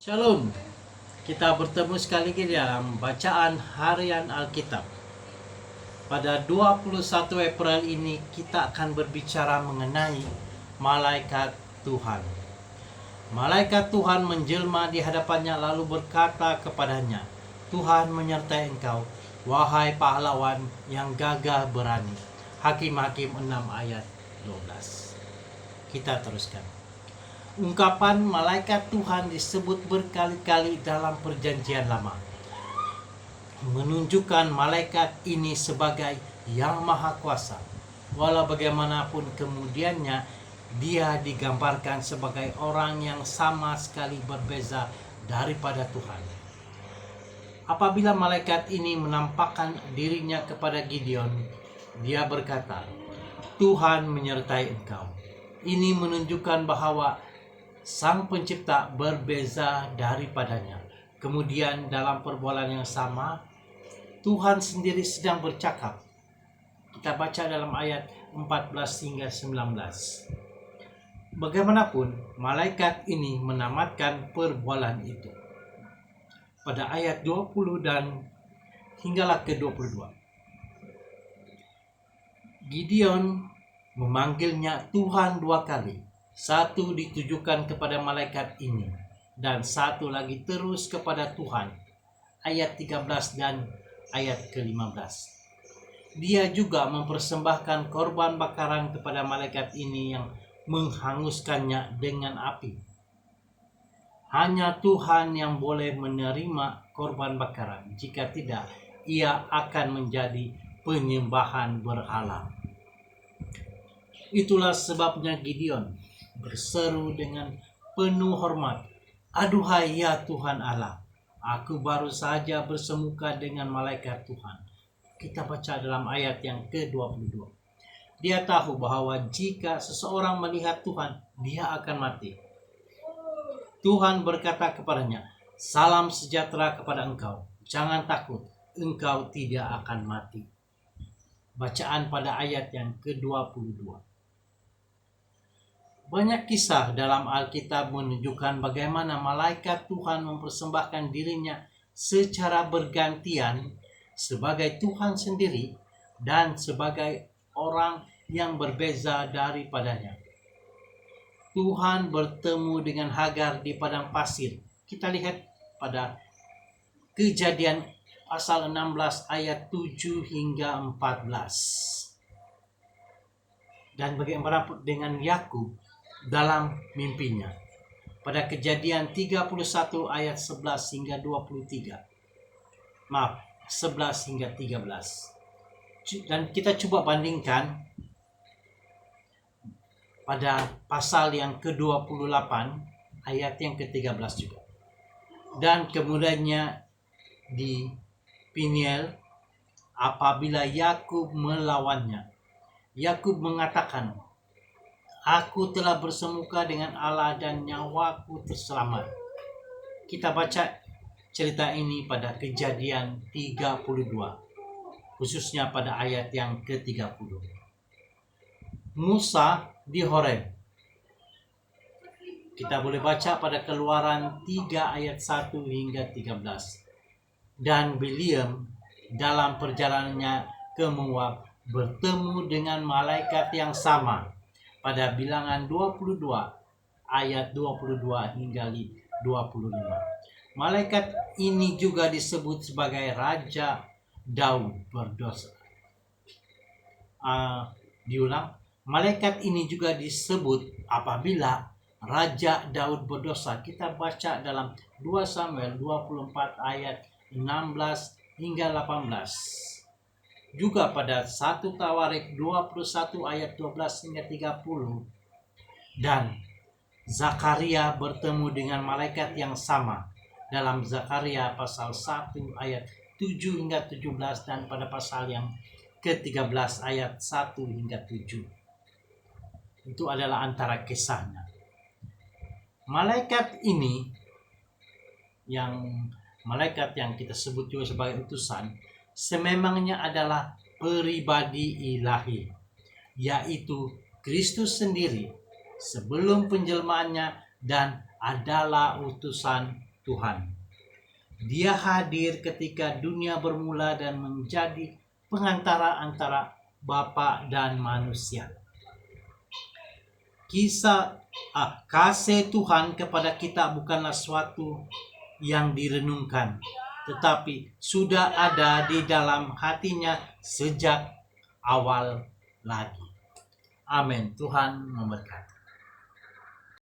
Shalom, kita bertemu sekali lagi dalam bacaan harian Alkitab. Pada 21 April ini kita akan berbicara mengenai malaikat Tuhan. Malaikat Tuhan menjelma di hadapannya lalu berkata kepadanya, "Tuhan menyertai engkau, wahai pahlawan yang gagah berani." Hakim-Hakim 6 ayat 12. Kita teruskan. Ungkapan malaikat Tuhan disebut berkali-kali dalam Perjanjian Lama, menunjukkan malaikat ini sebagai yang maha kuasa. Walau bagaimanapun kemudiannya, dia digambarkan sebagai orang yang sama sekali berbeza daripada Tuhan. Apabila malaikat ini menampakkan dirinya kepada Gideon, dia berkata, "Tuhan menyertai engkau." Ini menunjukkan bahwa Sang Pencipta berbeza daripadanya. Kemudian dalam perbualan yang sama, Tuhan sendiri sedang bercakap. Kita baca dalam ayat 14 hingga 19. Bagaimanapun, malaikat ini menamatkan perbualan itu. Pada ayat 20 dan hinggalah ke 22. Gideon memanggilnya Tuhan 2 kali. Satu ditujukan kepada malaikat ini dan satu lagi terus kepada Tuhan. Ayat 13 dan ayat ke-15. Dia juga mempersembahkan korban bakaran kepada malaikat ini yang menghanguskannya dengan api. Hanya Tuhan yang boleh menerima korban bakaran. Jika tidak, ia akan menjadi penyembahan berhala. Itulah sebabnya Gideon berseru dengan penuh hormat, "Aduhai ya Tuhan Allah, aku baru saja bersemuka dengan malaikat Tuhan." Kita baca dalam ayat yang ke-22. Dia tahu bahwa jika seseorang melihat Tuhan, dia akan mati. Tuhan berkata kepadanya, "Salam sejahtera kepada engkau, jangan takut, engkau tidak akan mati." Bacaan pada ayat yang ke-22. Banyak kisah dalam Alkitab menunjukkan bagaimana malaikat Tuhan mempersembahkan dirinya secara bergantian sebagai Tuhan sendiri dan sebagai orang yang berbeza daripadanya. Tuhan bertemu dengan Hagar di padang pasir. Kita lihat pada Kejadian pasal 16 ayat 7 hingga 14. Dan bagaimana dengan Yakub dalam mimpinya pada Kejadian 31 ayat 11 hingga 23. 11 hingga 13. Dan kita coba bandingkan pada pasal yang ke-28 ayat yang ke-13 juga. Dan kemudiannya di Peniel apabila Yakub melawannya, Yakub mengatakan, "Aku telah bersemuka dengan Allah dan nyawaku terselamat." Kita baca cerita ini pada Kejadian 32, khususnya pada ayat yang ke-30. Musa di Horeb. Kita boleh baca pada Keluaran 3 ayat 1 hingga 13. Dan Biliam dalam perjalanannya ke Moab bertemu dengan malaikat yang sama pada Bilangan 22 ayat 22 hingga 25. Malaikat ini juga disebut sebagai Raja Daud berdosa. Diulang, malaikat ini juga disebut apabila Raja Daud berdosa. Kita baca dalam 2 Samuel 24 ayat 16 hingga 18. Juga pada 1 Tawarik 21 ayat 12 hingga 30. Dan Zakaria bertemu dengan malaikat yang sama dalam Zakaria pasal 1 ayat 7 hingga 17 dan pada pasal yang ke-13 ayat 1 hingga 7. Itu adalah antara kisahnya. Malaikat ini malaikat yang kita sebut juga sebagai utusan, sememangnya adalah pribadi ilahi, yaitu Kristus sendiri sebelum penjelmaannya dan adalah utusan Tuhan. Dia hadir ketika dunia bermula dan menjadi pengantara antara Bapa dan manusia. Kasih Tuhan kepada kita bukanlah suatu yang direnungkan, tetapi sudah ada di dalam hatinya sejak awal lagi. Amin. Tuhan memberkati.